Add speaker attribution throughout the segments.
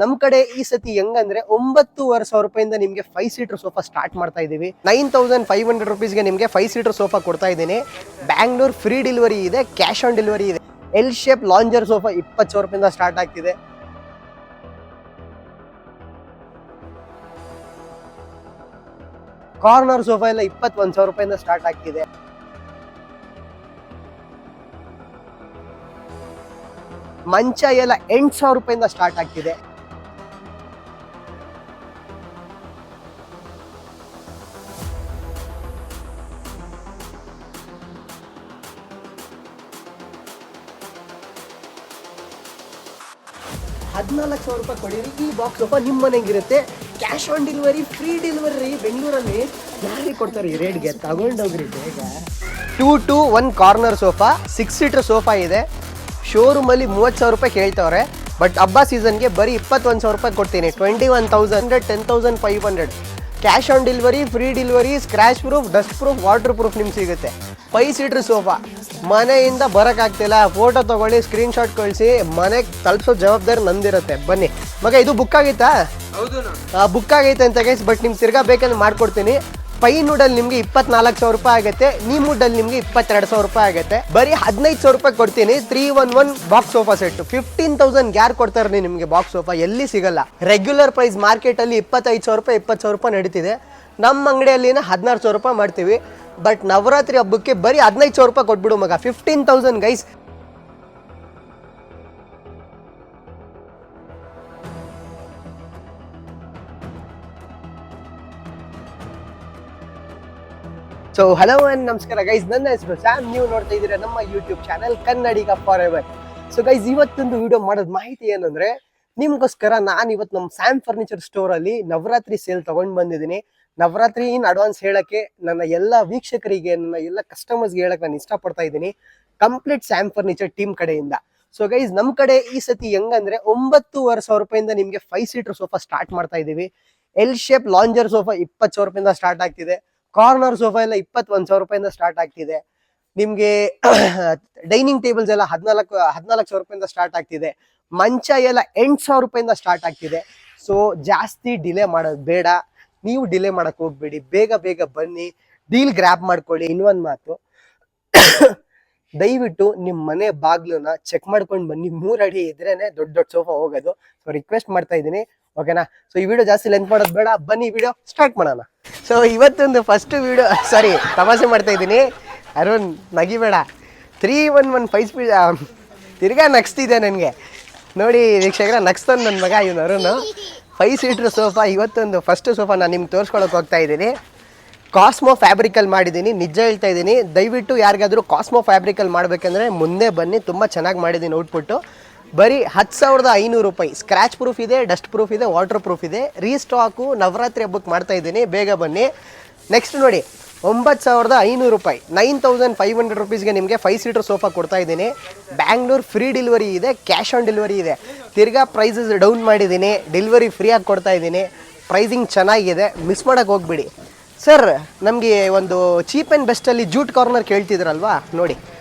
Speaker 1: ನಮ್ ಕಡೆ ಈ ಸತಿ ಹೆಂಗಂದ್ರೆ 9,500 ರೂಪಾಯಿಂದ ನಿಮ್ಗೆ 5 ಸೀಟರ್ ಸೋಫಾ ಸ್ಟಾರ್ಟ್ ಮಾಡ್ತಾ ಇದೀವಿ. 9,500 ರುಪೀಸ್ಗೆ ನಿಮ್ಗೆ 5 ಸೀಟರ್ ಸೋಫಾ ಕೊಡ್ತಾ ಇದ್ದೀನಿ. ಬ್ಯಾಂಗ್ಳೂರ್ ಫ್ರೀ ಡೆಲಿವರಿ ಇದೆ, ಕ್ಯಾಶ್ ಆನ್ ಡೆಲಿವರಿ ಇದೆ. ಎಲ್ ಶೇಪ್ ಲಾಂಜರ್ ಸೋಫಾ 20,000 ರೂಪಾಯಿಂದ ಸ್ಟಾರ್ಟ್ ಆಗ್ತಿದೆ. ಕಾರ್ನರ್ ಸೋಫಾ ಎಲ್ಲ 21,000 ರೂಪಾಯಿಂದ ಸ್ಟಾರ್ಟ್ ಆಗ್ತಿದೆ. ಮಂಚ ಎಲ್ಲ 8,000 ರೂಪಾಯಿಂದ ಸ್ಟಾರ್ಟ್ ಆಗ್ತಿದೆ. $14,000 ರೂಪಾಯಿ ಕೊಡಿರಿ, ಈ ಬಾಕ್ಸ್ ಸೋಫಾ ನಿಮ್ಮ ಮನೆಗಿರುತ್ತೆ. Cash on delivery, free delivery. ಬೆಂಗಳೂರಲ್ಲಿ ಯಾರಿಗೆ ಕೊಡ್ತಾರೆ ಈ ರೇಟ್ಗೆ? ತಗೊಂಡೋಗ್ರಿ ಬೇಗ. 2-1 ಕಾರ್ನರ್ ಸೋಫಾ, 6 ಸೀಟರ್ ಸೋಫಾ ಇದೆ. ಶೋರೂಮಲ್ಲಿ 30,000 ರೂಪಾಯಿ ಕೇಳ್ತವ್ರೆ, ಬಟ್ ಹಬ್ಬ ಸೀಸನ್ಗೆ ಬರೀ 21,000 ರೂಪಾಯಿ ಕೊಡ್ತೀನಿ. 21,000, 10,500. Cash on delivery, free delivery, scratch proof, dust proof, water proof ನಿಮ್ಗೆ ಸಿಗುತ್ತೆ. 5 ಸೀಟರ್ ಸೋಫಾ ಮನೆಯಿಂದ ಬರೋಕ್ಕಾಗ್ತಿಲ್ಲ, ಫೋಟೋ ತೊಗೊಳ್ಳಿ, ಸ್ಕ್ರೀನ್ ಶಾಟ್ ಕಳಿಸಿ, ಮನೆಗೆ ತಲುಪಿಸೋ ಜವಾಬ್ದಾರಿ ನಂದಿರುತ್ತೆ. ಬನ್ನಿ ಮಗ, ಇದು ಬುಕ್ ಆಗಿತ್ತಾ? ಬುಕ್ ಆಗೈತೆ ಅಂತ ಗೈಸ್, ಬಟ್ ನಿಮ್ಗೆ ತಿರ್ಗಾ ಬೇಕಂದ್ರೆ ಮಾಡ್ಕೊಡ್ತೀನಿ. ಪೈನ್ ವುಡಲ್ಲಿ ನಿಮ್ಗೆ 24,000 ರೂಪಾಯಿ ಆಗುತ್ತೆ, ನೀಮ್ ವುಡಲ್ಲಿ ನಿಮ್ಗೆ 22,000 ರೂಪಾಯಿ ಆಗುತ್ತೆ. ಬರೀ 15,000 ರೂಪಾಯಿ ಕೊಡ್ತೀನಿ. 3-1-1 ಬಾಕ್ಸ್ ಸೋಫಾ ಸೆಟ್. 15,000 ಯಾರು ಕೊಡ್ತಾರೆ ನಿಮಗೆ ಬಾಕ್ಸ್ ಸೋಫಾ? ಎಲ್ಲಿ ಸಿಗಲ್ಲ. ರೆಗ್ಯುಲರ್ ಪ್ರೈಸ್ ಮಾರ್ಕೆಟಲ್ಲಿ 25,000 ರೂಪಾಯಿ, 20,000 ರೂಪಾಯಿ ನಡೀತಿದೆ. ನಮ್ಮ ಅಂಗಡಿಯಲ್ಲಿನ 16,000 ರೂಪಾಯಿ ಮಾಡ್ತೀವಿ. ಬಟ್ ನವರಾತ್ರಿ ಹಬ್ಬಕ್ಕೆ ಬರೀ 15,000 ರೂಪಾಯಿ ಕೊಟ್ಬಿಡು ಮಗ. 15,000 ಗೈಸ್. ಸೊ ಹಲೋ ಅಂಡ್ ನಮಸ್ಕಾರ ಗೈಸ್, ನನ್ನ ಹೆಸರು ಸ್ಯಾಮ್. ನೀವು ನೋಡ್ತಾ ಇದ್ದೀರಾ ನಮ್ಮ YouTube channel Kannadiga for ever. So guys, ಇವತ್ತೊಂದು ವಿಡಿಯೋ ಮಾಡೋದು ಮಾಹಿತಿ ಏನಂದ್ರೆ, ನಿಮ್ಗೋಸ್ಕರ ನಾನು ಇವತ್ತು ನಮ್ಮ ಸ್ಯಾಮ್ ಫರ್ನಿಚರ್ ಸ್ಟೋರ್ ಅಲ್ಲಿ ನವರಾತ್ರಿ ಸೇಲ್ ತಗೊಂಡ್ ಬಂದಿದ್ದೀನಿ. ನವರಾತ್ರಿ ಇನ್ ಅಡ್ವಾನ್ಸ್ ಹೇಳಕ್ಕೆ ನನ್ನ ಎಲ್ಲ ವೀಕ್ಷಕರಿಗೆ, ನನ್ನ ಎಲ್ಲ ಕಸ್ಟಮರ್ಸ್ಗೆ ಹೇಳಕ್ ನಾನು ಇಷ್ಟಪಡ್ತಾ ಇದ್ದೀನಿ, ಕಂಪ್ಲೀಟ್ ಸ್ಯಾಮ್ ಫರ್ನಿಚರ್ ಟೀಮ್ ಕಡೆಯಿಂದ. ಸೊ ಗೈಸ್, ನಮ್ ಕಡೆ ಈ ಸತಿ ಹೆಂಗಂದ್ರೆ 9,500 ರೂಪಾಯಿಂದ ನಿಮ್ಗೆ 5 ಸೀಟರ್ ಸೋಫಾ ಸ್ಟಾರ್ಟ್ ಮಾಡ್ತಾ ಇದೀವಿ. ಎಲ್ ಶೇಪ್ ಲಾಂಜರ್ ಸೋಫಾ 20,000 ರೂಪಾಯಿಂದ ಸ್ಟಾರ್ಟ್ ಆಗ್ತಿದೆ. ಕಾರ್ನರ್ ಸೋಫಾ ಎಲ್ಲ 21,000 ರೂಪಾಯಿಂದ ಸ್ಟಾರ್ಟ್ ಆಗ್ತಿದೆ. ನಿಮ್ಗೆ ಡೈನಿಂಗ್ ಟೇಬಲ್ಸ್ ಎಲ್ಲ 14,000 ರೂಪಾಯಿಂದ ಸ್ಟಾರ್ಟ್ ಆಗ್ತಿದೆ. ಮಂಚ ಎಲ್ಲ 8,000 ರೂಪಾಯಿಂದ ಸ್ಟಾರ್ಟ್ ಆಗ್ತಿದೆ. ಸೊ ಜಾಸ್ತಿ ಡಿಲೇ ಮಾಡೋದು ಬೇಡ, ನೀವು ಡಿಲೇ ಮಾಡಕ್ ಹೋಗ್ಬೇಡಿ, ಬೇಗ ಬೇಗ ಬನ್ನಿ, ಡೀಲ್ ಗ್ರ್ಯಾಬ್ ಮಾಡ್ಕೊಳ್ಳಿ. ಇನ್ನೊಂದು ಮಾತು, ದಯವಿಟ್ಟು ನಿಮ್ಮ ಮನೆ ಬಾಗ್ಲನ್ನ ಚೆಕ್ ಮಾಡ್ಕೊಂಡು ಬನ್ನಿ. 3 ಅಡಿ ಇದ್ರೇನೆ ದೊಡ್ಡ ದೊಡ್ಡ ಸೋಫಾ ಹೋಗೋದು. ಸೊ ರಿಕ್ವೆಸ್ಟ್ ಮಾಡ್ತಾ ಇದ್ದೀನಿ, ಓಕೆನಾ? ಸೊ ಈ ವಿಡಿಯೋ ಜಾಸ್ತಿ ಲೆಂತ್ ಮಾಡೋದು ಬೇಡ, ಬನ್ನಿ ವಿಡಿಯೋ ಸ್ಟಾರ್ಟ್ ಮಾಡೋಣ. ಸೊ ಇವತ್ತೊಂದು ಫಸ್ಟ್ ವಿಡಿಯೋ, ಸಾರಿ ತಮಾಷೆ ಮಾಡ್ತಾ ಇದ್ದೀನಿ, ಅರುಣ್ ನಗಿಬೇಡ. 3-1-1 5 ಸ್ಪೀಡ್ ತಿರ್ಗಾ ನಗ್ಸ್ತಿದೆ ನನಗೆ ನೋಡಿ ವೀಕ್ಷಕರ, ನಗ್ಸ್ತಾನೆ ನನ್ನ ಮಗ ಇವನು ಅರುಣ್. 5 ಸೀಟರ್ ಸೋಫಾ, ಇವತ್ತೊಂದು ಫಸ್ಟ್ ಸೋಫಾ ನಾನು ನಿಮ್ಗೆ ತೋರಿಸ್ಕೊಳಕ್ಕೆ ಹೋಗ್ತಾ ಇದ್ದೀನಿ. ಕಾಸ್ಮೋ ಫ್ಯಾಬ್ರಿಕಲ್ಲಿ ಮಾಡಿದ್ದೀನಿ, ನಿಜ ಹೇಳ್ತಾ ಇದ್ದೀನಿ. ದಯವಿಟ್ಟು ಯಾರಿಗಾದರೂ ಕಾಸ್ಮೋ ಫ್ಯಾಬ್ರಿಕಲ್ಲಿ ಮಾಡಬೇಕಂದ್ರೆ ಮುಂದೆ ಬನ್ನಿ, ತುಂಬ ಚೆನ್ನಾಗಿ ಮಾಡಿದ್ದೀನಿ ಔಟ್ಪುಟ್ಟು. ಬರೀ 10,500 ರೂಪಾಯಿ. ಸ್ಕ್ರ್ಯಾಚ್ ಪ್ರೂಫ್ ಇದೆ, ಡಸ್ಟ್ ಪ್ರೂಫ್ ಇದೆ, ವಾಟರ್ ಪ್ರೂಫ್ ಇದೆ. ರೀಸ್ಟಾಕು ನವರಾತ್ರಿ ಹಬ್ಬಕ್ಕೆ ಮಾಡ್ತಾ ಇದ್ದೀನಿ, ಬೇಗ ಬನ್ನಿ. ನೆಕ್ಸ್ಟ್ ನೋಡಿ, 9,500 ರೂಪಾಯಿ, 9,500 ರುಪೀಸ್ಗೆ ನಿಮಗೆ 5 ಸೀಟರ್ ಸೋಫಾ ಕೊಡ್ತಾ ಇದ್ದೀನಿ. ಬ್ಯಾಂಗ್ಳೂರ್ ಫ್ರೀ ಡೆಲಿವರಿ ಇದೆ, ಕ್ಯಾಶ್ ಆನ್ ಡೆಲಿವರಿ ಇದೆ. ತಿರ್ಗಾ ಪ್ರೈಸಸ್ ಡೌನ್ ಮಾಡಿದ್ದೀನಿ, ಡೆಲಿವರಿ ಫ್ರೀಯಾಗಿ ಕೊಡ್ತಾ ಇದ್ದೀನಿ. ಪ್ರೈಸಿಂಗ್ ಚೆನ್ನಾಗಿದೆ, ಮಿಸ್ ಮಾಡೋಕ್ಕೆ ಹೋಗ್ಬಿಡಿ. ಸರ್, ನಮಗೆ ಒಂದು ಚೀಪ್ ಆ್ಯಂಡ್ ಬೆಸ್ಟಲ್ಲಿ ಜೂಟ್ ಕಾರ್ನರ್ ಕೇಳ್ತಿದ್ರಲ್ವಾ, ನೋಡಿ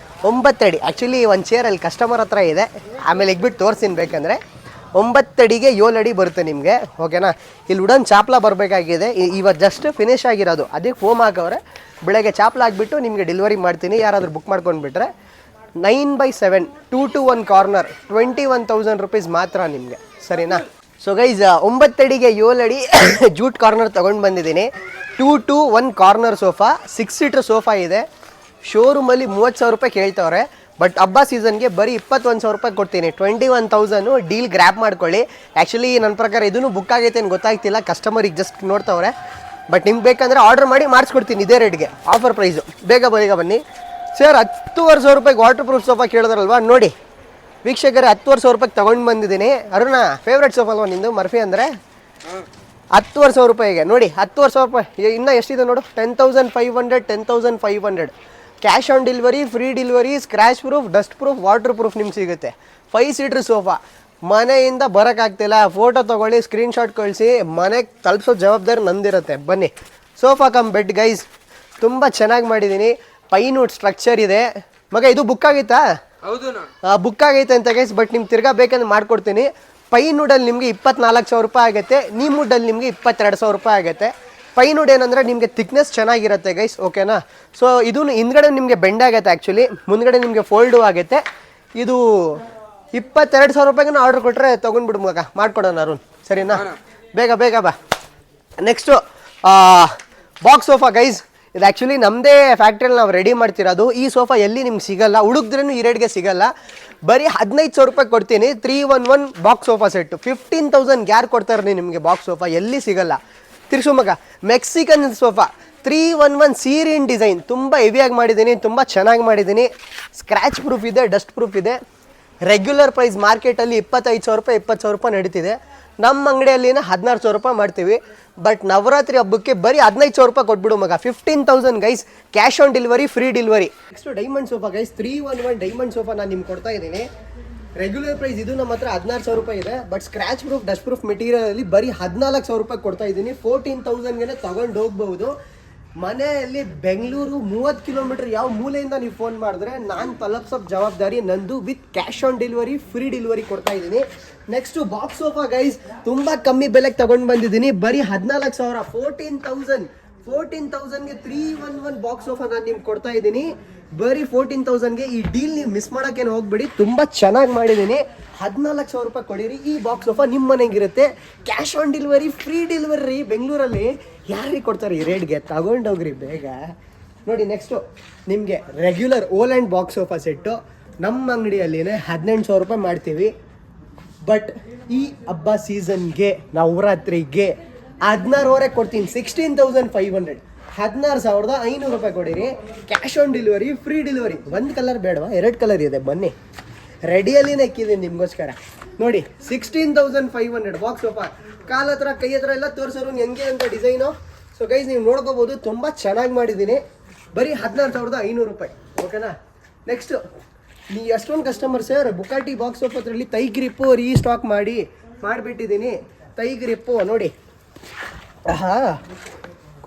Speaker 1: 9 ಅಡಿ. ಆ್ಯಕ್ಚುಲಿ ಒಂದು ಚೇರಲ್ಲಿ ಕಸ್ಟಮರ್ ಹತ್ರ ಇದೆ, ಆಮೇಲೆ ಎಗ್ಬಿಟ್ಟು ತೋರಿಸ್ತೀನಿ ಬೇಕಂದರೆ. 9 ಅಡಿಗೆ 7 ಅಡಿ ಬರುತ್ತೆ ನಿಮಗೆ, ಓಕೆನಾ? ಇಲ್ಲಿ ವುಡನ್ ಚಾಪ್ಲ ಬರಬೇಕಾಗಿದೆ, ಇವತ್ತು ಜಸ್ಟ್ ಫಿನಿಶ್ ಆಗಿರೋದು, ಅದಕ್ಕೆ ಫೋಮ್ ಹಾಕವ್ರೆ. ಬೆಳಗ್ಗೆ ಚಾಪ್ಲ ಹಾಕ್ಬಿಟ್ಟು ನಿಮಗೆ ಡೆಲಿವರಿ ಮಾಡ್ತೀನಿ, ಯಾರಾದರೂ ಬುಕ್ ಮಾಡ್ಕೊಂಡ್ಬಿಟ್ರೆ. 9/7 2-1 ಕಾರ್ನರ್, 21,000 ರುಪೀಸ್ ಮಾತ್ರ ನಿಮಗೆ, ಸರಿನಾ? ಸೊ ಗೈಸ್, 9 ಅಡಿಗೆ 7 ಅಡಿ ಜೂಟ್ ಕಾರ್ನರ್ ತೊಗೊಂಡು ಬಂದಿದ್ದೀನಿ. 2-1 ಕಾರ್ನರ್ ಸೋಫಾ, 6 ಸೀಟರ್ ಸೋಫಾ ಇದೆ. ಶೋರೂಮಲ್ಲಿ 30,000 ರೂಪಾಯಿ ಕೇಳ್ತವ್ರೆ, ಬಟ್ ಹಬ್ಬ ಸೀಸನ್ಗೆ ಬರೀ 21,000 ರೂಪಾಯಿ ಕೊಡ್ತೀನಿ. 21,000 ಡೀಲ್ ಗ್ರ್ಯಾಬ್ ಮಾಡ್ಕೊಳ್ಳಿ. ಆ್ಯಕ್ಚುಲಿ ನನ್ನ ಪ್ರಕಾರ ಇದನ್ನು ಬುಕ್ ಆಗೈತೆ ಅಂತ ಗೊತ್ತಾಗ್ತಿಲ್ಲ, ಕಸ್ಟಮರಿಗೆ ಜಸ್ಟ್ ನೋಡ್ತವ್ರೆ. ಬಟ್ ನಿಮ್ಗೆ ಬೇಕಂದರೆ ಆರ್ಡರ್ ಮಾಡಿ ಮಾಡಿಸ್ಕೊಡ್ತೀನಿ ಇದೇ ರೇಟ್ಗೆ, ಆಫರ್ ಪ್ರೈಸು. ಬೇಗ ಬನ್ನಿ ಸರ್. 10,500 ರೂಪಾಯಿಗೆ ವಾಟರ್ ಪ್ರೂಫ್ ಸೋಫಾ ಕೇಳಿದ್ರಲ್ವಾ, ನೋಡಿ ವೀಕ್ಷಕರೇ, 10,500 ರೂಪಾಯಿಗೆ ತೊಗೊಂಡು ಬಂದಿದ್ದೀನಿ. ಅರುಣ, ಫೇವ್ರೇಟ್ ಸೋಫಾ ಅಲ್ವಾ ನಿಂದು, ಮರ್ಫಿ ಅಂದರೆ? 10,500 ರೂಪಾಯಿಗೆ ನೋಡಿ, 10,500 ರೂಪಾಯಿ. ಇನ್ನೂ ಎಷ್ಟಿದೆ ನೋಡು, 10,500, 10,500. Cash on delivery, free delivery, scratch proof, dust proof, water proof ನಿಮ್ಗೆ ಸಿಗುತ್ತೆ. 5 ಸೀಟರ್ ಸೋಫಾ ಮನೆಯಿಂದ ಬರೋಕ್ಕಾಗ್ತಿಲ್ಲ, ಫೋಟೋ ತೊಗೊಳ್ಳಿ, ಸ್ಕ್ರೀನ್ ಶಾಟ್ ಕಳಿಸಿ, ಮನೆಗೆ ತಲುಪಿಸೋ ಜವಾಬ್ದಾರಿ ನಂದಿರುತ್ತೆ. ಬನ್ನಿ. ಸೋಫಾ ಕಮ್ ಬೆಡ್ ಗೈಸ್, ತುಂಬ ಚೆನ್ನಾಗಿ ಮಾಡಿದ್ದೀನಿ. ಪೈನ್ ವುಡ್ ಸ್ಟ್ರಕ್ಚರ್ ಇದೆ ಮಗ. ಇದು ಬುಕ್ ಆಗಿತ್ತಾ? ಬುಕ್ ಆಗೈತೆ ಅಂತ ಗೈಸ್, ಬಟ್ ನಿಮ್ಗೆ ತಿರ್ಗಾ ಬೇಕಂದ್ರೆ ಮಾಡ್ಕೊಡ್ತೀನಿ. ಪೈನ್ ವುಡಲ್ಲಿ ನಿಮಗೆ 24,000 ರೂಪಾಯಿ ಆಗುತ್ತೆ. ನೀಮ್ ವುಡಲ್ಲಿ ನಿಮಗೆ 22,000 ರೂಪಾಯಿ ಆಗುತ್ತೆ. ಪೈನ್ ವುಡ್ ಏನಂದರೆ ನಿಮಗೆ ಥಿಕ್ನೆಸ್ ಚೆನ್ನಾಗಿರುತ್ತೆ ಗೈಸ್, ಓಕೆನಾ. ಸೊ ಇದು ಹಿಂದ್ಗಡೆ ನಿಮಗೆ ಬೆಂಡ್ ಆಗುತ್ತೆ, ಆ್ಯಕ್ಚುಲಿ ಮುಂದ್ಗಡೆ ನಿಮಗೆ ಫೋಲ್ಡು ಆಗುತ್ತೆ. ಇದು 22,000 ರೂಪಾಯಿಗೆ ಆರ್ಡರ್ ಕೊಟ್ಟರೆ ತೊಗೊಂಡ್ಬಿಡು ಮಗ, ಮಾಡ್ಕೊಡೋಣ ಅರುಣ್, ಸರಿನಾ? ಬೇಗ ಬೇಗ ಬಾ. Next box sofa guys. ಇದು ಆ್ಯಕ್ಚುಲಿ ನಮ್ಮದೇ ಫ್ಯಾಕ್ಟ್ರಿಯಲ್ಲಿ ನಾವು ರೆಡಿ ಮಾಡ್ತಿರೋದು. ಈ ಸೋಫಾ ಎಲ್ಲಿ ನಿಮ್ಗೆ ಸಿಗಲ್ಲ, ಹುಡುಕ್ದ್ರೂ ಈ ರೇಟ್ಗೆ ಸಿಗಲ್ಲ. ಬರೀ 15,000 ರೂಪಾಯಿ ಕೊಡ್ತೀನಿ. 311 ಬಾಕ್ಸ್ ಸೋಫಾ ಸೆಟ್ಟು. 15,000 ಯಾರು ಕೊಡ್ತಾರೆ ನಿಮಗೆ ಬಾಕ್ಸ್ ಸೋಫಾ? ಎಲ್ಲಿ ಸಿಗಲ್ಲ. ತಿರ್ಸು ಮಗ. ಮೆಕ್ಸಿಕನ್ ಸೋಫಾ 311 ಸೀರಿನ್ ಡಿಸೈನ್, ತುಂಬ ಹೆವಿಯಾಗಿ ಮಾಡಿದ್ದೀನಿ, ತುಂಬ ಚೆನ್ನಾಗಿ ಮಾಡಿದ್ದೀನಿ. ಸ್ಕ್ರ್ಯಾಚ್ ಪ್ರೂಫ್ ಇದೆ, ಡಸ್ಟ್ ಪ್ರೂಫ್ ಇದೆ. ರೆಗ್ಯುಲರ್ ಪ್ರೈಸ್ ಮಾರ್ಕೆಟಲ್ಲಿ 25,000 ರೂಪಾಯಿ 20,000 ರೂಪಾಯಿ ನಡೀತಿದೆ. ನಮ್ಮ ಅಂಗಡಿಯಲ್ಲಿನ 16,000 ರೂಪಾಯಿ ಮಾಡ್ತೀವಿ. ಬಟ್ ನವರಾತ್ರಿ ಹಬ್ಬಕ್ಕೆ ಬರೀ 15,000 ರೂಪಾಯಿ ಕೊಟ್ಬಿಡು ಮಗ. 15,000 guys, cash on delivery, free delivery. Next diamond sofa guys, 311 diamond sofa ನಾನು ನಿಮ್ಗೆ ಕೊಡ್ತಾ ಇದ್ದೀನಿ. ರೆಗ್ಯುಲರ್ ಪ್ರೈಸ್ ಇದು ನಮ್ಮ ಹತ್ರ 16,000 ರೂಪಾಯಿ ಇದೆ. But scratch proof, dust proof ಮೆಟೀರಿಯಲಲ್ಲಿ ಬರೀ 14,000 ರೂಪಾಯಿ ಕೊಡ್ತಾ ಇದ್ದೀನಿ. 14,000ಗೆ ತಗೊಂಡು ಹೋಗ್ಬಹುದು. ಮನೆಯಲ್ಲಿ ಬೆಂಗಳೂರು 30 ಕಿಲೋಮೀಟರ್ ಯಾವ ಮೂಲೆಯಿಂದ ನೀವು ಫೋನ್ ಮಾಡಿದ್ರೆ ನಾನು ತಲುಪಿಸೋ ಜವಾಬ್ದಾರಿ ನಂದು. With cash on delivery, free delivery ಕೊಡ್ತಾ ಇದ್ದೀನಿ. ನೆಕ್ಸ್ಟು ಬಾಕ್ಸ್ ಸೋಫಾ ಗೈಸ್, ತುಂಬ ಕಮ್ಮಿ ಬೆಲೆಗೆ ತಗೊಂಡು ಬಂದಿದ್ದೀನಿ. ಬರೀ 14,000, 14,000ಗೆ 311 ಬಾಕ್ಸ್ ಸೋಫಾ ನಾನು ನಿಮ್ಗೆ ಕೊಡ್ತಾ ಇದ್ದೀನಿ. ಬರೀ 14,000ಗೆ ಈ ಡೀಲ್ ನೀವು ಮಿಸ್ ಮಾಡೋಕ್ಕೇನು ಹೋಗ್ಬೇಡಿ, ತುಂಬ ಚೆನ್ನಾಗಿ ಮಾಡಿದ್ದೀನಿ. 14,000 ರೂಪಾಯಿ ಕೊಡಿರಿ. ಈ ಬಾಕ್ಸ್ ಸೋಫಾ ನಿಮ್ಮ ಮನೆಗಿರುತ್ತೆ. Cash on delivery, free delivery. ಬೆಂಗಳೂರಲ್ಲಿ ಯಾರಿಗೆ ಕೊಡ್ತಾರೆ ಈ ರೇಟ್ಗೆ? ತಗೊಂಡೋಗ್ರಿ ಬೇಗ. ನೋಡಿ ನೆಕ್ಸ್ಟು ನಿಮಗೆ ರೆಗ್ಯುಲರ್ ಓಲ್ ಆ್ಯಂಡ್ ಬಾಕ್ಸ್ ಸೋಫಾ ಸೆಟ್ಟು ನಮ್ಮ ಅಂಗಡಿಯಲ್ಲಿನೇ 18,000 ರೂಪಾಯಿ ಮಾಡ್ತೀವಿ. ಬಟ್ ಈ ಹಬ್ಬ ಸೀಸನ್ಗೆ, ನವರಾತ್ರಿಗೆ 16,000 ಕೊಡ್ತೀನಿ. 16,500, 16,500 ರೂಪಾಯಿ ಕೊಡಿರಿ. Cash on delivery, free delivery. ಒಂದು ಕಲರ್ ಬೇಡವಾ? 2 ಕಲರ್ ಇದೆ, ಬನ್ನಿ. ರೆಡಿಯಲ್ಲಿನೇ ಇಕ್ಕಿದ್ದೀನಿ ನಿಮಗೋಸ್ಕರ. ನೋಡಿ 16,500 ಬಾಕ್ಸ್ ಸೋಫಾ. ಕಾಲ ಹತ್ರ, ಕೈ ಹತ್ರ ಎಲ್ಲ ತೋರಿಸೋರು ಹೆಂಗೆ ಅಂತ ಡಿಸೈನು. ಸೊ ಗೈಸ್ ನೀವು ನೋಡ್ಕೋಬೋದು, ತುಂಬ ಚೆನ್ನಾಗಿ ಮಾಡಿದ್ದೀನಿ. ಬರೀ 16,500 ರೂಪಾಯಿ, ಓಕೆನಾ. ನೆಕ್ಸ್ಟು ನೀವು ಎಷ್ಟೊಂದು customer sir Bugatti box sofa ಹತ್ರಲ್ಲಿ ತೈ ಗ್ರಿಪ್ಪು ರೀಸ್ಟಾಕ್ ಮಾಡಿಬಿಟ್ಟಿದ್ದೀನಿ. ತೈ ಗ್ರಿಪ್ಪು ನೋಡಿ,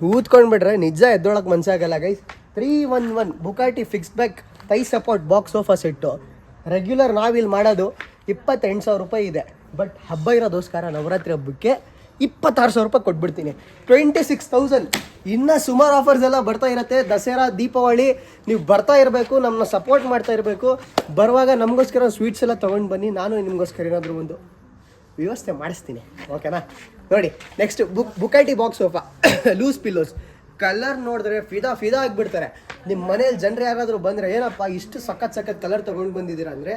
Speaker 1: ಕೂತ್ಕೊಂಡ್ಬಿಟ್ರೆ ನಿಜ ಎದ್ದೊಳಕ್ಕೆ ಮನ್ಸಾಗಲ್ಲ guys. 311 Bugatti fix back thigh support box sofa set. Regular ನಾವಿಲ್ಲಿ ಮಾಡೋದು 28,000 ರೂಪಾಯಿ ಇದೆ. ಬಟ್ ಹಬ್ಬ ಇರೋದೋಸ್ಕರ ನವರಾತ್ರಿ ಹಬ್ಬಕ್ಕೆ 26,000 ರೂಪಾಯಿ ಕೊಟ್ಬಿಡ್ತೀನಿ. 26,000. ಇನ್ನೂ ಸುಮಾರು ಆಫರ್ಸ್ ಎಲ್ಲ ಬರ್ತಾ ಇರುತ್ತೆ. ದಸರಾ, ದೀಪಾವಳಿ ನೀವು ಬರ್ತಾ ಇರಬೇಕು, ನಮ್ಮನ್ನ ಸಪೋರ್ಟ್ ಮಾಡ್ತಾ ಇರಬೇಕು. ಬರುವಾಗ ನಮಗೋಸ್ಕರ ಸ್ವೀಟ್ಸ್ ಎಲ್ಲ ತೊಗೊಂಡು ಬನ್ನಿ. ನಾನು ನಿಮಗೋಸ್ಕರ ಏನಾದರೂ ಒಂದು ವ್ಯವಸ್ಥೆ ಮಾಡಿಸ್ತೀನಿ, ಓಕೆನಾ. ನೋಡಿ next Bugatti box sofa loose pillows. Colour ನೋಡಿದ್ರೆ ಫಿದಾ ಆಗಿಬಿಡ್ತಾರೆ. ನಿಮ್ಮ ಮನೇಲಿ ಜನರು ಯಾರಾದರೂ ಬಂದರೆ, ಏನಪ್ಪ ಇಷ್ಟು ಸಖತ್ ಕಲರ್ ತೊಗೊಂಡು ಬಂದಿದ್ದೀರಾ ಅಂದರೆ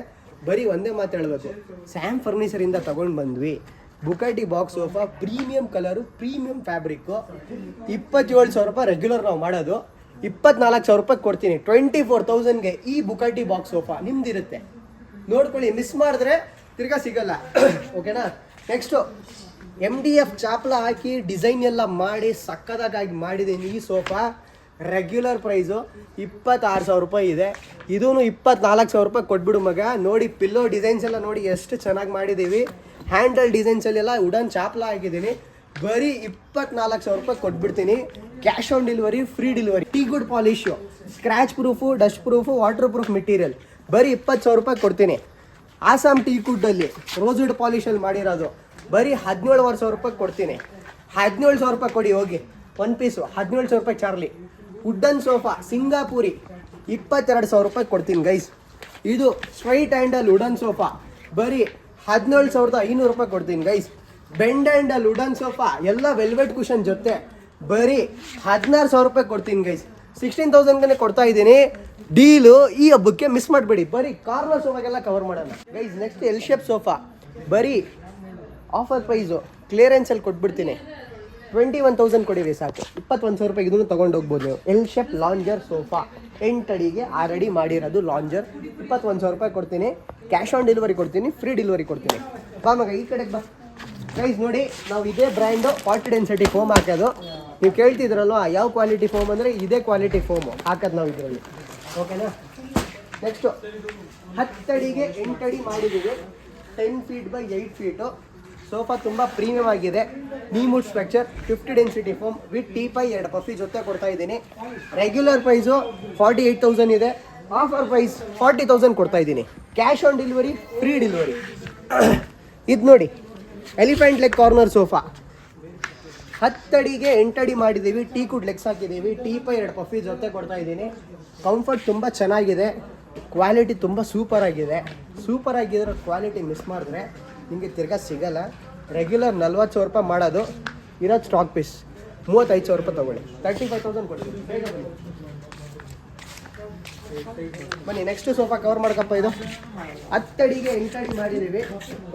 Speaker 1: ಬರೀ ಒಂದೇ ಮಾತು ಹೇಳಬೇಕು, ಸ್ಯಾಮ್ ಫರ್ನಿಚರಿಂದ ತೊಗೊಂಡು ಬಂದ್ವಿ. Bugatti box sofa premium colour, premium fabric. 27,000 ರೂಪಾಯಿ ರೆಗ್ಯುಲರ್ ನಾವು ಮಾಡೋದು. 24,000 ರೂಪಾಯಿ ಕೊಡ್ತೀನಿ. 24,000ಗೆ ಈ ಬುಕಾಟಿ ಬಾಕ್ಸ್ ಸೋಫಾ ನಿಮ್ದಿರುತ್ತೆ. ನೋಡ್ಕೊಳ್ಳಿ, ಮಿಸ್ ಮಾಡಿದ್ರೆ ತಿರ್ಗಾ ಸಿಗಲ್ಲ, ಓಕೆನಾ. ನೆಕ್ಸ್ಟು MDF ಚಾಪ್ಲ ಹಾಕಿ ಡಿಸೈನ್ ಎಲ್ಲ ಮಾಡಿ ಸಕ್ಕದಾಗಿ ಮಾಡಿದ್ದೀನಿ. ಈ ಸೋಫಾ ರೆಗ್ಯುಲರ್ ಪ್ರೈಸು 26,000 ರೂಪಾಯಿ ಇದೆ. ಇದೂ 24,000 ರೂಪಾಯಿ ಕೊಟ್ಬಿಡು ಮಗ. ನೋಡಿ ಪಿಲ್ಲೋ ಡಿಸೈನ್ಸ್ ಎಲ್ಲ ನೋಡಿ ಎಷ್ಟು ಚೆನ್ನಾಗಿ ಮಾಡಿದ್ದೀವಿ. ಹ್ಯಾಂಡಲ್ ಡಿಸೈನ್ಸಲ್ಲೆಲ್ಲ ವುಡನ್ ಚಾಪ್ಲ ಹಾಕಿದ್ದೀನಿ. ಬರೀ 24,000 ರೂಪಾಯಿ ಕೊಟ್ಬಿಡ್ತೀನಿ. Cash on delivery, free delivery. Teak wood polish, scratch proof, dust proof, water proof material. ಬರೀ 20,000 ರೂಪಾಯಿ ಕೊಡ್ತೀನಿ. ಆಸಾಮ್ ಟೀ ಕುಡ್ಡಲ್ಲಿ ರೋಸ್ವುಡ್ ಪಾಲಿಶಲ್ಲಿ ಮಾಡಿರೋದು. ಬರೀ 17,500 ರೂಪಾಯಿ ಕೊಡ್ತೀನಿ. 17,000 ರೂಪಾಯಿ ಕೊಡಿ ಹೋಗಿ. ಒಂದು ಪೀಸು 17,000 ರೂಪಾಯಿ ಚಾರ್ಲಿ. ವುಡ್ಡನ್ ಸೋಫಾ ಸಿಂಗಾಪುರಿ 22,000 ರೂಪಾಯಿ ಕೊಡ್ತೀನಿ ಗೈಸ್. ಇದು ಸ್ಟ್ರೈಟ್ ಹ್ಯಾಂಡಲ್ ವುಡನ್ ಸೋಫಾ ಬರೀ 17,500 ರೂಪಾಯಿ ಕೊಡ್ತೀನಿ guys. Bend handle wooden sofa ಎಲ್ಲ ವೆಲ್ವೆಟ್ ಕುಷನ್ ಜೊತೆ ಬರೀ 16,000 ರೂಪಾಯಿ ಕೊಡ್ತೀನಿ ಗೈಸ್. 16,000ಗೆ ಕೊಡ್ತಾ ಇದ್ದೀನಿ. ಡೀಲು ಈ ಹಬ್ಬಕ್ಕೆ ಮಿಸ್ ಮಾಡಬೇಡಿ. ಬರೀ ಕಾರ್ನರ್ ಸೋಫಾಗೆಲ್ಲ ಕವರ್ ಮಾಡೋಣ guys. Next L shape sofa ಬರೀ ಆಫರ್ ಪ್ರೈಸು ಕ್ಲಿಯರೆನ್ಸಲ್ಲಿ ಕೊಟ್ಬಿಡ್ತೀನಿ. 21,000 ಕೊಡಿರಿ ಸಾಕು. 21,000 ರೂಪಾಯಿ ಇದನ್ನು ತೊಗೊಂಡು ಹೋಗ್ಬೋದು ನೀವು. ಎಲ್ ಶೇಪ್ ಲಾಂಜರ್ ಸೋಫಾ 8 ಅಡಿಗೆ 6 ಅಡಿ ಮಾಡಿರೋದು ಲಾಂಜರ್. 21,000 ರೂಪಾಯಿ ಕೊಡ್ತೀನಿ. ಕ್ಯಾಶ್ ಆನ್ ಡೆಲಿವರಿ ಕೊಡ್ತೀನಿ, ಫ್ರೀ ಡೆಲಿವರಿ ಕೊಡ್ತೀನಿ. ಬಾ ಮಗ ಈ ಕಡೆಗೆ ಬಾ. ಪ್ರೈಸ್ ನೋಡಿ, ನಾವು ಇದೇ ಬ್ರ್ಯಾಂಡು 40 ಡೆನ್ಸಿಟಿ ಫೋಮ್ ಹಾಕೋದು. ನೀವು ಕೇಳ್ತಿದ್ರಲ್ವ ಯಾವ ಕ್ವಾಲಿಟಿ ಫೋಮ್ ಅಂದರೆ ಇದೇ ಕ್ವಾಲಿಟಿ ಫೋಮು ಹಾಕೋದು ನಾವು ಇದರಲ್ಲಿ, ಓಕೆನಾ. ನೆಕ್ಸ್ಟು 10 ಅಡಿಗೆ 8 ಅಡಿ ಮಾಡಿದ್ದೀವಿ. 10 ಫೀಟ್ ಬೈ 8 ಫೀಟು ಸೋಫಾ ತುಂಬ ಪ್ರೀಮಿಯಮ್ ಆಗಿದೆ. ನೀಮುಡ್ structure 50 density foam with teapoy 2 puffy ಜೊತೆ ಕೊಡ್ತಾ ಇದ್ದೀನಿ. ರೆಗ್ಯುಲರ್ ಪ್ರೈಸು 48,000 ಇದೆ. ಆಫರ್ ಪ್ರೈಸ್ 40,000 ಕೊಡ್ತಾ ಇದ್ದೀನಿ. Cash on delivery, free delivery. ಇದು ನೋಡಿ ಎಲಿಫೆಂಟ್ ಲೆಗ್ ಕಾರ್ನರ್ ಸೋಫಾ 10 ಅಡಿಗೆ 8 ಅಡಿ ಮಾಡಿದ್ದೀವಿ. ಟೀ ಕುಡ್ ಲೆಗ್ಸ್ ಹಾಕಿದ್ದೀವಿ. ಟೀ ಪೈ 2 ಪಫಿ ಜೊತೆ ಕೊಡ್ತಾ ಇದ್ದೀನಿ. ಕಂಫರ್ಟ್ ತುಂಬ ಚೆನ್ನಾಗಿದೆ. ಕ್ವಾಲಿಟಿ ತುಂಬ ಸೂಪರ್ ಆಗಿದೆ. ಸೂಪರ್ ಆಗಿರೋ ಕ್ವಾಲಿಟಿ ಮಿಸ್ ಮಾಡಿದ್ರೆ ನಿಮಗೆ ತಿರ್ಗಾ ಸಿಗಲ್ಲ. ರೆಗ್ಯುಲರ್ 40,000 ರೂಪಾಯಿ ಮಾಡೋದು, ಇರೋದು ಸ್ಟಾಕ್ ಪೀಸ್ 35,000 ರೂಪಾಯಿ ತೊಗೊಳ್ಳಿ. 35,000 ಕೊಡ್ತೀವಿ. ಬನ್ನಿ ನೆಕ್ಸ್ಟ್ ಸೋಫಾ ಕವರ್ ಮಾಡ್ಕಪ್ಪ. ಇದು 10 ಅಡಿಗೆ 8 ಅಡಿ ಮಾಡಿದ್ದೀವಿ.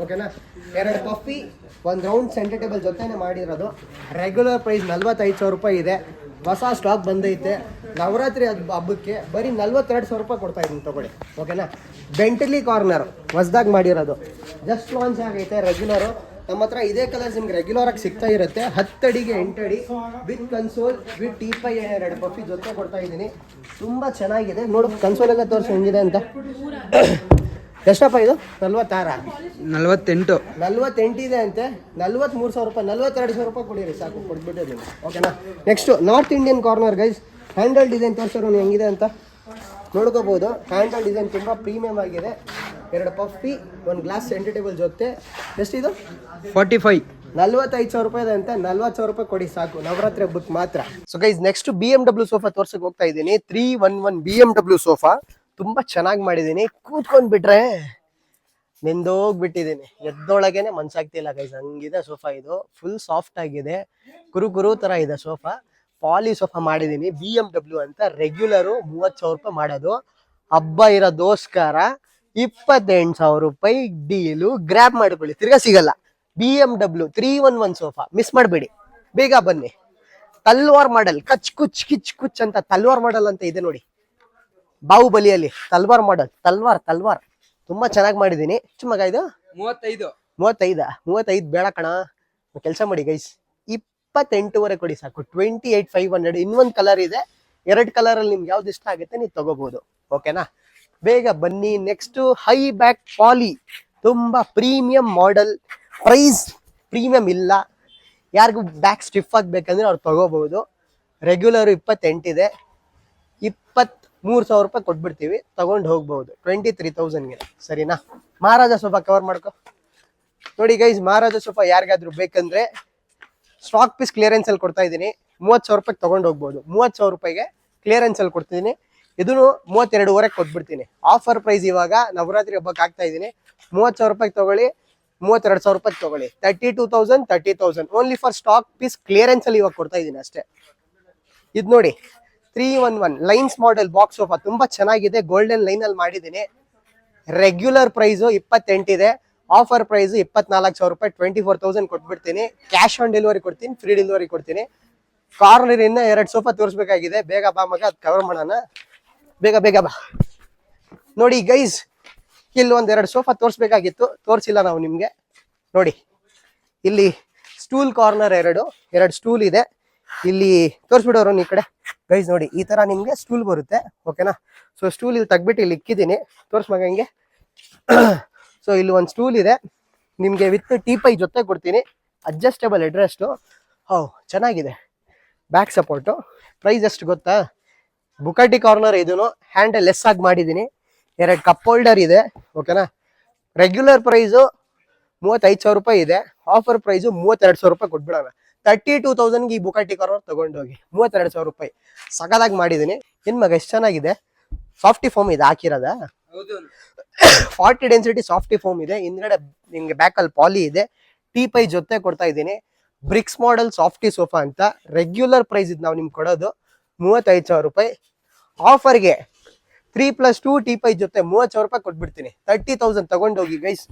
Speaker 1: ಓಕೆನಾ, 2 ಪಫಿ 1 ರೌಂಡ್ ಸೆಂಟರ್ ಟೇಬಲ್ ಜೊತೆನೇ ಮಾಡಿರೋದು. ರೆಗ್ಯುಲರ್ ಪ್ರೈಸ್ 45,000 ರೂಪಾಯಿ ಇದೆ. ಹೊಸ ಸ್ಟಾಕ್ ಬಂದೈತೆ. ನವರಾತ್ರಿ ಹಬ್ಬಕ್ಕೆ ಬರೀ 42,000 ರೂಪಾಯಿ ಕೊಡ್ತಾ ಇದ್ದೀನಿ, ತೊಗೊಳ್ಳಿ. ಓಕೆನಾ, ಬೆಂಟಲಿ ಕಾರ್ನರ್ ಹೊಸ್ದಾಗಿ ಮಾಡಿರೋದು, ಜಸ್ಟ್ ಲಾಂಚ್ ಆಗೈತೆ. ರೆಗ್ಯುಲರು ನಮ್ಮ ಹತ್ರ ಇದೇ ಕಲರ್ಸ್ ನಿಮ್ಗೆ ರೆಗ್ಯುಲರ್ ಆಗಿ ಸಿಗ್ತಾ ಇರುತ್ತೆ. 10 ಅಡಿಗೆ 8 ಅಡಿ with console with teapoy 2 puffy ಜೊತೆ ಕೊಡ್ತಾ ಇದ್ದೀನಿ. ತುಂಬ ಚೆನ್ನಾಗಿದೆ. ನೋಡು ಕನ್ಸೋಲ್ ಎಲ್ಲ ತೋರಿಸಿ ಹೆಂಗಿದೆ ಅಂತ. ಎಷ್ಟಪ್ಪ ಇದು? 48 ಇದೆ ಅಂತೆ. 43,000 ರೂಪಾಯಿ, 42,000 ರೂಪಾಯಿ ಕೊಡಿರಿ ಸಾಕು, ಕೊಟ್ಬಿಟ್ಟಿದ್ದೀನಿ. ಓಕೆನಾ, next north Indian corner guys. Handle design ತೋರಿಸೋರು ಹೆಂಗಿದೆ ಅಂತ ನೋಡ್ಕೋಬೋದು. ಹ್ಯಾಂಡಲ್ ಡಿಸೈನ್ ತುಂಬ ಪ್ರೀಮಿಯಮ್ ಆಗಿದೆ. 2 ಪಫಿ 1 ಗ್ಲಾಸ್ ಸೆಂಟರ್ ಟೇಬಲ್ ಜೊತೆ. ಎಷ್ಟಿದು? 45,000 ರೂಪಾಯಿ ಇದೆ ಅಂತ. 40,000 ರೂಪಾಯಿ ಕೊಡಿ ಸಾಕು, ನವರಾತ್ರಿ ಹಬ್ಬಕ್ಕೆ ಮಾತ್ರ. So guys next BMW sofa ತೋರ್ಸಕ್ಕೆ ಹೋಗ್ತಾ ಇದ್ದೀನಿ. 311 BMW ಸೋಫಾ ತುಂಬ ಚೆನ್ನಾಗಿ ಮಾಡಿದ್ದೀನಿ. ಕೂತ್ಕೊಂಡ್ಬಿಟ್ರೆ ನೆಂದೋಗ್ಬಿಟ್ಟಿದ್ದೀನಿ, ಎದ್ದೊಳಗೇನೆ ಮನ್ಸಾಗ್ತಿಲ್ಲ ಗೈಸ್, ಹಂಗಿದೆ ಸೋಫಾ. ಇದು ಫುಲ್ ಸಾಫ್ಟ್ ಆಗಿದೆ, ಕುರು ಥರ ಇದೆ ಸೋಫಾ. ಪಾಲಿ ಸೋಫಾ ಮಾಡಿದ್ದೀನಿ. BMW ಅಂತ. ರೆಗ್ಯುಲರು 30,000 ರೂಪಾಯಿ ಮಾಡೋದು. ಹಬ್ಬ ಇರೋದೋಸ್ಕರ 28,000 ರೂಪಾಯಿ ಡೀಲು. ಗ್ರ್ಯಾಬ್ ಮಾಡ್ಕೊಳ್ಳಿ, ತಿರ್ಗಾ ಸಿಗಲ್ಲ. BMW 311 ಸೋಫಾ ಮಿಸ್ ಮಾಡಬೇಡಿ, ಬೇಗ ಬನ್ನಿ. ತಲ್ವಾರ್ ಮಾಡಲ್, ಕಚ್ ಕುಚ್ ಕಿಚ್ ಕುಚ್ ಅಂತ ತಲ್ವಾರ್ ಮಾಡಲ್ ಅಂತ ಇದೆ ನೋಡಿ, ಬಾಹುಬಲಿಯಲ್ಲಿ ತಲ್ವಾರ್ ಮಾಡಲ್. ತಲ್ವಾರ್ ತುಂಬಾ ಚೆನ್ನಾಗಿ ಮಾಡಿದ್ದೀನಿ. ಮಗ ಇದು 35 ಬೇಡ ಕಣ, ಕೆಲಸ ಮಾಡಿ ಗೈಸ್, 28 ಕೊಡಿ ಸಾಕು. 28,500. ಇನ್ನೊಂದು ಕಲರ್ ಇದೆ, 2 ಕಲರ್ ಅಲ್ಲಿ ನಿಮ್ಗೆ ಯಾವ್ದು ಇಷ್ಟ ಆಗುತ್ತೆ ನೀವು ತಗೋಬಹುದು. ಓಕೆನಾ, ಬೇಗ ಬನ್ನಿ. ನೆಕ್ಸ್ಟ್ ಹೈ ಬ್ಯಾಕ್ ಪಾಲಿ, ತುಂಬಾ ಪ್ರೀಮಿಯಂ ಮಾಡೆಲ್. ಪ್ರೈಸ್ ಪ್ರೀಮಿಯಂ ಇಲ್ಲ, ಯಾರಿಗೂ ಬ್ಯಾಕ್ ಸ್ಟಿಫ್ ಆಗ್ಬೇಕಂದ್ರೆ ಅವ್ರು ತಗೋಬಹುದು. ರೆಗ್ಯುಲರ್ 28 ಇದೆ, 23,000 ರೂಪಾಯಿ ಕೊಟ್ಬಿಡ್ತೀವಿ, ತಗೊಂಡು ಹೋಗ್ಬಹುದು 23,000ಗೆ. ಸರಿನಾ, ಮಹಾರಾಜ ಸೋಫಾ ಕವರ್ ಮಾಡ್ಕೊ. ನೋಡಿ ಗೈಸ್, ಮಹಾರಾಜ ಸೋಫಾ ಯಾರಿಗಾದ್ರೂ ಬೇಕಂದ್ರೆ ಸ್ಟಾಕ್ ಪೀಸ್ ಕ್ಲಿಯರೆನ್ಸ್ ಅಲ್ಲಿ ಕೊಡ್ತಾ ಇದ್ದೀನಿ. 30,000 ರೂಪಾಯಿ ತಗೊಂಡು ಹೋಗ್ಬೋದು. 30,000 ರೂಪಾಯಿಗೆ ಕ್ಲಿಯರೆನ್ಸ್ ಅಲ್ಲಿ ಕೊಡ್ತಿದ್ದೀನಿ. ಇದನ್ನು 32,500 ಕೊಟ್ಬಿಡ್ತೀನಿ. ಆಫರ್ ಪ್ರೈಸ್ ಇವಾಗ ನವರಾತ್ರಿ ಹಬ್ಬಕ್ಕೆ ಆಗ್ತಾ ಇದ್ದೀನಿ. 30,000 ರೂಪಾಯಿ ತಗೊಳ್ಳಿ, 32,000 ರೂಪಾಯಿ ತಗೊಳ್ಳಿ. 32,000 30,000 only for stock piece clearance ಅಲ್ಲಿ ಇವಾಗ ಕೊಡ್ತಾ ಇದ್ದೀನಿ ಅಷ್ಟೇ. ಇದು ನೋಡಿ 311 ಲೈನ್ಸ್ ಮಾಡೆಲ್ ಬಾಕ್ಸ್ ಸೋಫಾ, ತುಂಬಾ ಚೆನ್ನಾಗಿದೆ. ಗೋಲ್ಡನ್ ಲೈನ್ ಅಲ್ಲಿ ಮಾಡಿದ್ದೀನಿ. ರೆಗ್ಯುಲರ್ ಪ್ರೈಸ್ 28 ಇದೆ, ಆಫರ್ ಪ್ರೈಸ್ 24,000 ರೂಪಾಯಿ. 24,000 ಕೊಟ್ಬಿಡ್ತೀನಿ. ಕ್ಯಾಶ್ ಆನ್ ಡೆಲಿವರಿ ಕೊಡ್ತೀನಿ, ಫ್ರೀ ಡೆಲಿವರಿ ಕೊಡ್ತೀನಿ. ಕಾರ್ನರ್ ಇನ್ನ 2 ಸೋಫಾ ತೋರಿಸ್ಬೇಕಾಗಿದೆ. ಬೇಗ ಬಾ ಮಗ, ಅದು ಕವರ್ ಮಾಡೋಣ. ಬೇಗ ಬಾ. ನೋಡಿ ಗೈಸ್, ಇಲ್ಲಿ 1-2 ಸೋಫಾ ತೋರಿಸ್ಬೇಕಾಗಿತ್ತು, ತೋರಿಸಿಲ್ಲ ನಾವು ನಿಮ್ಗೆ. ನೋಡಿ ಇಲ್ಲಿ ಸ್ಟೂಲ್ ಕಾರ್ನರ್ 2 ಸ್ಟೂಲ್ ಇದೆ. ಇಲ್ಲಿ ತೋರಿಸ್ಬಿಡೋರು ಈ ಕಡೆ ಗೈಸ್. ನೋಡಿ ಈ ತರ ನಿಮ್ಗೆ ಸ್ಟೂಲ್ ಬರುತ್ತೆ. ಓಕೆನಾ, ಸೊ ಸ್ಟೂಲ್ ಇಲ್ಲಿ ತೆಗ್ಬಿಟ್ಟು ಇಲ್ಲಿ ಇಕ್ಕಿದ್ದೀನಿ, ತೋರ್ಸ್ ಮಗ ಹಿಂಗೆ. ಸೊ ಇಲ್ಲಿ 1 ಸ್ಟೂಲ್ ಇದೆ ನಿಮ್ಗೆ, ವಿತ್ ಟೀ ಪೈ ಜೊತೆ ಕೊಡ್ತೀನಿ. ಅಡ್ಜಸ್ಟೇಬಲ್ ಹೆಡ್ರೆಸ್ಟು, ಚೆನ್ನಾಗಿದೆ. Back support. ಪ್ರೈಸ್ ಎಷ್ಟು ಗೊತ್ತಾ? ಬುಕಾಟಿ ಕಾರ್ನರ್, ಇದನ್ನು ಹ್ಯಾಂಡಲ್ ಲೆಸ್ ಆಗಿ ಮಾಡಿದ್ದೀನಿ. 2 ಕಪ್ ಹೋಲ್ಡರ್ ಇದೆ. ಓಕೆನಾ, ರೆಗ್ಯುಲರ್ ಪ್ರೈಸು 35,000 ರೂಪಾಯಿ ಇದೆ, ಆಫರ್ ಪ್ರೈಸು 32,000 ರೂಪಾಯಿ ಕೊಟ್ಬಿಡೋಣ. 32,000ಗೆ ಈ ಬುಕಾಟಿ ಕಾರ್ನರ್ ತಗೊಂಡೋಗಿ. 32,000 ರೂಪಾಯಿ ಸಗದಾಗಿ ಮಾಡಿದ್ದೀನಿ. ಏನ್ ಮಗ ಎಷ್ಟು ಚೆನ್ನಾಗಿದೆ. ಸಾಫ್ಟಿ ಫೋಮ್ ಇದೆ ಹಾಕಿರೋದ, 40 ಡೆನ್ಸಿಟಿ ಸಾಫ್ಟಿ ಫೋಮ್ ಇದೆ. ಹಿಂದ್ಗಡೆ ನಿಮ್ಗೆ ಬ್ಯಾಕಲ್ಲಿ ಪಾಲಿ ಇದೆ. ಟೀ ಪೈ ಜೊತೆ ಕೊಡ್ತಾ ಇದ್ದೀನಿ. ಬ್ರಿಕ್ಸ್ ಮಾಡೆಲ್ ಸಾಫ್ಟಿ ಸೋಫಾ ಅಂತ. ರೆಗ್ಯುಲರ್ ಪ್ರೈಸ್ ಇದು ನಾವು ನಿಮ್ಗೆ ಕೊಡೋದು 35,000 ರೂಪಾಯಿ. ಆಫರ್ಗೆ 3+2 ಟೀ ಪೈ ಜೊತೆ 30,000 ರೂಪಾಯಿ ಕೊಟ್ಬಿಡ್ತೀನಿ. 30,000 ತಗೊಂಡೋಗಿ ಗೈಸ್.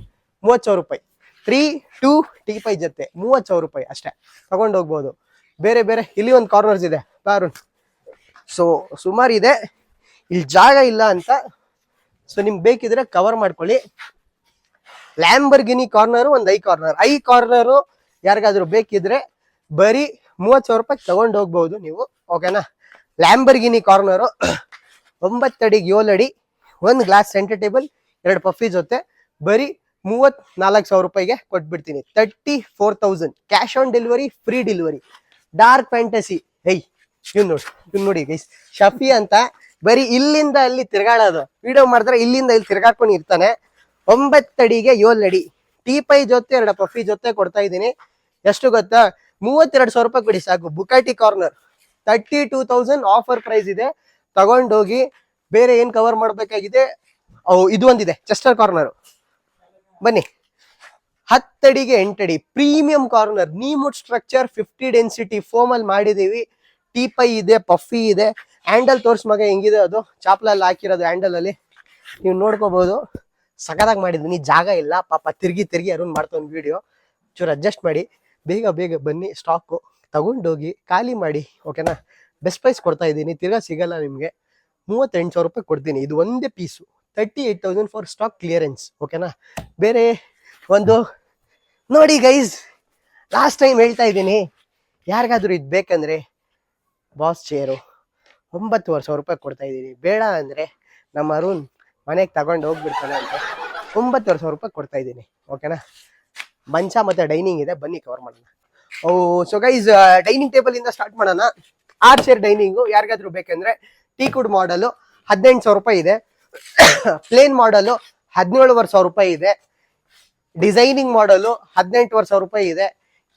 Speaker 1: 30,000 ರೂಪಾಯಿ 3-2 ಟೀ ಪೈ ಜೊತೆ 30,000 ರೂಪಾಯಿ ಅಷ್ಟೇ, ತಗೊಂಡೋಗ್ಬೋದು. ಬೇರೆ ಇಲ್ಲಿ ಒಂದು ಕಾರ್ನರ್ಸ್ ಇದೆ ಬಾರುನ್. ಸೊ ಸುಮಾರು ಇದೆ, ಇಲ್ಲಿ ಜಾಗ ಇಲ್ಲ ಅಂತ. ಸೊ ನಿಮ್ಗೆ ಬೇಕಿದ್ರೆ ಕವರ್ ಮಾಡ್ಕೊಳ್ಳಿ. ಲ್ಯಾಂಬರ್ಗಿನಿ ಕಾರ್ನರು, ಒಂದು ಐ ಕಾರ್ನರು ಯಾರಿಗಾದ್ರೂ ಬೇಕಿದ್ರೆ ಬರೀ 30,000 ರೂಪಾಯಿ ತಗೊಂಡು ಹೋಗ್ಬಹುದು ನೀವು. ಓಕೆನಾ, ಲ್ಯಾಂಬರ್ಗಿನಿ ಕಾರ್ನರು 9 ಅಡಿಗೆ 7 ಅಡಿ, 1 ಗ್ಲಾಸ್ ಸೆಂಟರ್ ಟೇಬಲ್, 2 ಪಫಿ ಜೊತೆ ಬರೀ 34,000 ರೂಪಾಯಿಗೆ ಕೊಟ್ಬಿಡ್ತೀನಿ. 34,000 cash on delivery, free delivery. Dark fantasy, ಇವ್ ನೋಡಿ ಗೈಸ್, ಶಫಿ ಅಂತ. ಬರೀ ಇಲ್ಲಿಂದ ಅಲ್ಲಿ ತಿರ್ಗಾಡೋದು, ವಿಡಿಯೋ ಮಾಡಿದ್ರೆ ಇಲ್ಲಿಂದ ಇಲ್ಲಿ ತಿರ್ಗಾಡ್ಕೊಂಡು ಇರ್ತಾನೆ. 9 ಅಡಿಗೆ 7 ಅಡಿ ಟೀಪೈ ಜೊತೆ 2 ಪಫಿ ಜೊತೆ ಕೊಡ್ತಾ ಇದ್ದೀನಿ. ಎಷ್ಟು ಗೊತ್ತಾ, 32,000 ರೂಪಾಯಿ ಕೊಡಿ ಸಾಕು. ಬುಕಾಟಿ ಕಾರ್ನರ್ 32,000 ಆಫರ್ ಪ್ರೈಸ್ ಇದೆ, ತಗೊಂಡೋಗಿ. ಬೇರೆ ಏನ್ ಕವರ್ ಮಾಡ್ಬೇಕಾಗಿದೆ, ಇದು ಒಂದಿದೆ ಚೆಸ್ಟರ್ ಕಾರ್ನರ್. ಬನ್ನಿ, 10 ಅಡಿಗೆ 8 ಅಡಿ ಪ್ರೀಮಿಯಂ ಕಾರ್ನರ್, ನೀಮುಡ್ ಸ್ಟ್ರಕ್ಚರ್, 50 ಡೆನ್ಸಿಟಿ ಫೋಮ್ ಅಲ್ಲಿ ಮಾಡಿದೀವಿ. ಟೀಪೈ ಇದೆ, ಪಫಿ ಇದೆ. ಹ್ಯಾಂಡಲ್ ತೋರ್ಸ್ ಮಗ ಹೆಂಗಿದೆ, ಅದು ಚಾಪ್ಲಲ್ಲಿ ಹಾಕಿರೋದು ಹ್ಯಾಂಡಲ್ ಅಲ್ಲಿ ನೀವು ನೋಡ್ಕೋಬಹುದು. ಸಖತ್ತಾಗಿ ಮಾಡಿದೀನಿ, ಜಾಗ ಇಲ್ಲ ಪಾಪ, ತಿರ್ಗಿ ಅರುಣ್ ಮಾಡ್ತಾವ್ ವಿಡಿಯೋ. ಚೂರು ಅಡ್ಜಸ್ಟ್ ಮಾಡಿ, ಬೇಗ ಬನ್ನಿ, ಸ್ಟಾಕು ತಗೊಂಡೋಗಿ ಖಾಲಿ ಮಾಡಿ. ಓಕೆನಾ, ಬೆಸ್ಟ್ ಪ್ರೈಸ್ ಕೊಡ್ತಾ ಇದ್ದೀನಿ, ತಿರ್ಗಾ ಸಿಗಲ್ಲ ನಿಮ್ಗೆ. 38,000 ರೂಪಾಯಿ ಕೊಡ್ತೀನಿ. ಇದು ಒಂದೇ ಪೀಸು, 38,000 ಫಾರ್ ಸ್ಟಾಕ್ ಕ್ಲಿಯರೆನ್ಸ್. ಓಕೆನಾ, ಬೇರೆ ಒಂದು ನೋಡಿ ಗೈಸ್, ಲಾಸ್ಟ್ ಟೈಮ್ ಹೇಳ್ತಾ ಇದ್ದೀನಿ, ಯಾರಿಗಾದ್ರೂ ಇದು ಬೇಕಂದ್ರೆ ಬಾಸ್ ಚೇರು 9,500 ರೂಪಾಯಿ ಕೊಡ್ತಾ ಇದ್ದೀನಿ. ಬೇಡ ಅಂದ್ರೆ ನಮ್ಮ ಅರುಣ್ ಮನೆಗೆ ತಗೊಂಡು ಹೋಗ್ಬಿಡ್ತಾನೆ ಅಂತ 9,500 ರೂಪಾಯಿ ಕೊಡ್ತಾ ಇದ್ದೀನಿ. ಓಕೆನಾ, ಮಂಚ ಮತ್ತೆ ಡೈನಿಂಗ್ ಇದೆ, ಬನ್ನಿ ಕವರ್ ಮಾಡೋಣ. ಸೊ ಗೈಸ್, ಡೈನಿಂಗ್ ಟೇಬಲ್ ಇಂದ ಸ್ಟಾರ್ಟ್ ಮಾಡೋಣ. 6 ಚೇರ್ ಡೈನಿಂಗು ಯಾರಿಗಾದ್ರೂ ಬೇಕಂದ್ರೆ ಟೀಕುಡ್ ಮಾಡಲು 18,000 ರೂಪಾಯಿ ಇದೆ. ಪ್ಲೇನ್ ಮಾಡಲು 17,500 ರೂಪಾಯಿ ಇದೆ. ಡಿಸೈನಿಂಗ್ ಮಾಡಲು 18,500 ರೂಪಾಯಿ ಇದೆ.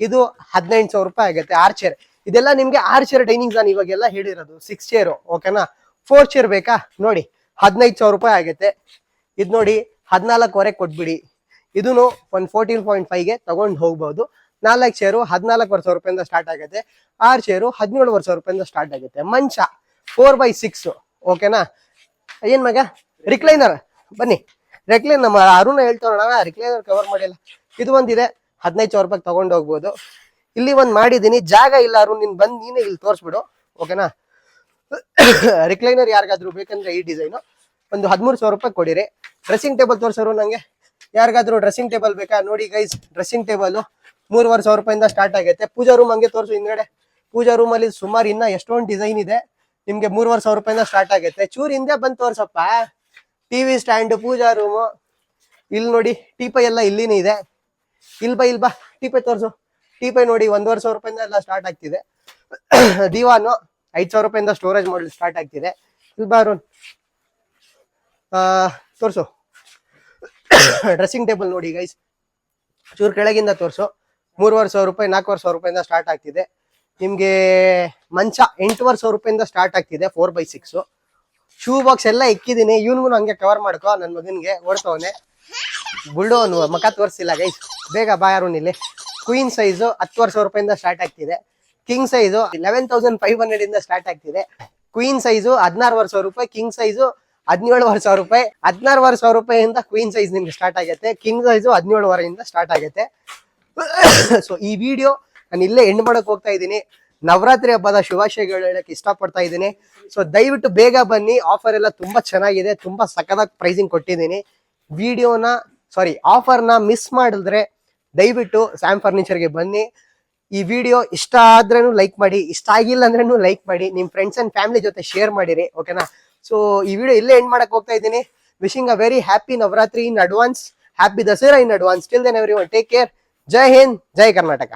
Speaker 1: ಇದು 18,000 ರೂಪಾಯಿ ಆಗುತ್ತೆ 6 ಚೇರ್. ಇದೆಲ್ಲ ನಿಮ್ಗೆ 6 ಚೇರ್ ಡೈನಿಂಗ್ ನಾನು ಇವಾಗೆಲ್ಲ ಹೇಳಿರೋದು 6 ಚೇರು. ಓಕೆನಾ, 4 ಚೇರ್ ಬೇಕಾ ನೋಡಿ, 15,000 ರೂಪಾಯಿ ಆಗುತ್ತೆ. ಇದು ನೋಡಿ 14,500 ಕೊಟ್ಬಿಡಿ. ಇದನ್ನು ಒಂದು 14.5ಗೆ ತಗೊಂಡು ಹೋಗ್ಬಹುದು. 4 ಚೇರು 14,500 ರೂಪಾಯಿಂದ ಸ್ಟಾರ್ಟ್ ಆಗುತ್ತೆ. 6 ಚೇರು 17,500 ರೂಪಾಯಿಂದ ಸ್ಟಾರ್ಟ್ ಆಗುತ್ತೆ. ಮಂಚ 4x6. ಓಕೆನಾ, ಏನ್ ಮಗ ರಿಕ್ಲೈನರ್, ಬನ್ನಿ ರೆಕ್ಲೈನ್ ನಮ್ಮ ಅರುಣ ಹೇಳ್ತಾರೋಣ, ರಿಕ್ಲೈನರ್ ಕವರ್ ಮಾಡಿಲ್ಲ. ಇದು ಒಂದಿದೆ, 15,000 ರೂಪಾಯಿ ತಗೊಂಡು ಹೋಗ್ಬೋದು. ಇಲ್ಲಿ ಒಂದ್ ಮಾಡಿದೀನಿ, ಜಾಗ ಇಲ್ಲ ಅರುಣ್, ನೀನೇ ಇಲ್ಲಿ ತೋರಿಸ್ಬಿಡು. ಓಕೆನಾ, ರಿಕ್ಲೈನರ್ ಯಾರಿಗಾದ್ರೂ ಬೇಕಂದ್ರೆ ಈ ಡಿಸೈನು ಒಂದು 13,000 ರೂಪಾಯಿ ಕೊಡಿರಿ. ಡ್ರೆಸ್ಸಿಂಗ್ ಟೇಬಲ್ ತೋರಿಸೋರು ನಂಗೆ, ಯಾರಿಗಾದ್ರೂ ಡ್ರೆಸ್ಸಿಂಗ್ ಟೇಬಲ್ ಬೇಕಾ ನೋಡಿ ಗೈಸ್. ಡ್ರೆಸ್ಸಿಂಗ್ ಟೇಬಲ್ 3,500 ರೂಪಾಯಿಂದ ಸ್ಟಾರ್ಟ್ ಆಗುತ್ತೆ. ಪೂಜಾ ರೂಮ್ ಹಂಗೆ ತೋರಿಸು ಹಿಂದ್ಗಡೆ. ಪೂಜಾ ರೂಮ್ ಅಲ್ಲಿ ಸುಮಾರು ಇನ್ನ ಎಷ್ಟೊಂದು ಡಿಸೈನ್ ಇದೆ. ನಿಮ್ಗೆ 3,500 ರೂಪಾಯಿಂದ ಸ್ಟಾರ್ಟ್ ಆಗುತ್ತೆ. ಚೂರ್ ಹಿಂದೆ ಬಂದು ತೋರ್ಸಪ್ಪ. ಟಿವಿ ಸ್ಟ್ಯಾಂಡ್, ಪೂಜಾ ರೂಮು, ಇಲ್ಲಿ ನೋಡಿ ಟೀಪೈ ಎಲ್ಲ ಇಲ್ಲಿನೇ ಇದೆ. ಇಲ್ ಬಾ ಟೀಪೈ ತೋರ್ಸು. ಟೀಪೈ ನೋಡಿ 1,500 ರೂಪಾಯಿಂದ ಎಲ್ಲ ಸ್ಟಾರ್ಟ್ ಆಗ್ತಿದೆ. ದಿವಾನು 5,000 ರೂಪಾಯಿಂದ ಸ್ಟೋರೇಜ್ ಮಾಡಲು ಸ್ಟಾರ್ಟ್ ಆಗ್ತಿದೆ. ಇಲ್ಲಿ ಬಾ ಅರುಣ್, ತೋರ್ಸು. ಡ್ರೆಸ್ಸಿಂಗ್ ಟೇಬಲ್ ನೋಡಿ ಗೈಸ್, ಚೂರ್ ಕೆಳಗಿಂದ ತೋರ್ಸು. 3,500 ರೂಪಾಯಿ 4,500 ರೂಪಾಯಿಂದ ಸ್ಟಾರ್ಟ್ ಆಗ್ತಿದೆ. ನಿಮ್ಗೆ ಮಂಚ 8,500 ರೂಪಾಯಿಂದ ಸ್ಟಾರ್ಟ್ ಆಗ್ತಿದೆ 4x6. ಶೂ ಬಾಕ್ಸ್ ಎಲ್ಲ ಇಕ್ಕಿದೀನಿ. ಇವನ್ಗೂ ಹಂಗೆ ಕವರ್ ಮಾಡ್ಕೋ, ನನ್ನ ಮಗನ್ಗೆ ಓಡ್ತವನೆ. ಬುಲ್ಡೋ ಮಕ ತೋರಿಸಿಲ್ಲ ಗೈಸ್, ಬೇಗ ಬಾ ಯಾರು ಇಲ್ಲಿ. ಕ್ವೀನ್ ಸೈಜು 10,500 ರೂಪಾಯಿಂದ ಸ್ಟಾರ್ಟ್ ಆಗ್ತಿದೆ. ಕಿಂಗ್ ಸೈಜು 11,500 ಇಂದ ಸ್ಟಾರ್ಟ್ ಆಗ್ತಿದೆ. ಕ್ವೀನ್ ಸೈಜು 16,500 ರೂಪಾಯಿ, ಕಿಂಗ್ ಸೈಜು 17,500 ರೂಪಾಯಿ. 16,500 ರೂಪಾಯಿಯಿಂದ ಕ್ವೀನ್ ಸೈಜ್ ನಿಮ್ಗೆ ಸ್ಟಾರ್ಟ್ ಆಗುತ್ತೆ. ಕಿಂಗ್ ಸೈಜು 17,500 ಸ್ಟಾರ್ಟ್ ಆಗುತ್ತೆ. ಸೊ ಈ ವಿಡಿಯೋ ನಾನು ಇಲ್ಲೇ ಎಂಡ್ ಮಾಡಕ್ ಹೋಗ್ತಾ ಇದ್ದೀನಿ. ನವರಾತ್ರಿ ಹಬ್ಬದ ಶುಭಾಶಯಗಳು ಹೇಳಕ್ ಇಷ್ಟಪಡ್ತಾ ಇದ್ದೀನಿ. ಸೊ ದಯವಿಟ್ಟು ಬೇಗ ಬನ್ನಿ, ಆಫರ್ ಎಲ್ಲ ತುಂಬಾ ಚೆನ್ನಾಗಿದೆ, ತುಂಬಾ ಸಖತ್ತಾಗಿ ಪ್ರೈಸಿಂಗ್ ಕೊಟ್ಟಿದ್ದೀನಿ. ಆಫರ್ನ ಮಿಸ್ ಮಾಡಿದ್ರೆ ದಯವಿಟ್ಟು ಸ್ಯಾಮ್ ಫರ್ನಿಚರ್ಗೆ ಬನ್ನಿ. ಈ ವಿಡಿಯೋ ಇಷ್ಟ ಆದ್ರೂ ಲೈಕ್ ಮಾಡಿ, ಇಷ್ಟ ಆಗಿಲ್ಲ ಅಂದ್ರೂ ಲೈಕ್ ಮಾಡಿ, ನಿಮ್ ಫ್ರೆಂಡ್ಸ್ ಅಂಡ್ ಫ್ಯಾಮಿಲಿ ಜೊತೆ ಶೇರ್ ಮಾಡಿರಿ. ಓಕೆನಾ, ಸೊ ಈ ವಿಡಿಯೋ ಇಲ್ಲೇ ಎಂಡ್ ಮಾಡಕ್ ಹೋಗ್ತಾ ಇದ್ದೀನಿ. Wishing a very happy Navaratri in advance, happy Dasara in advance. Till then everyone take care. ಜೈ ಹಿಂದ್, ಜೈ ಕರ್ನಾಟಕ.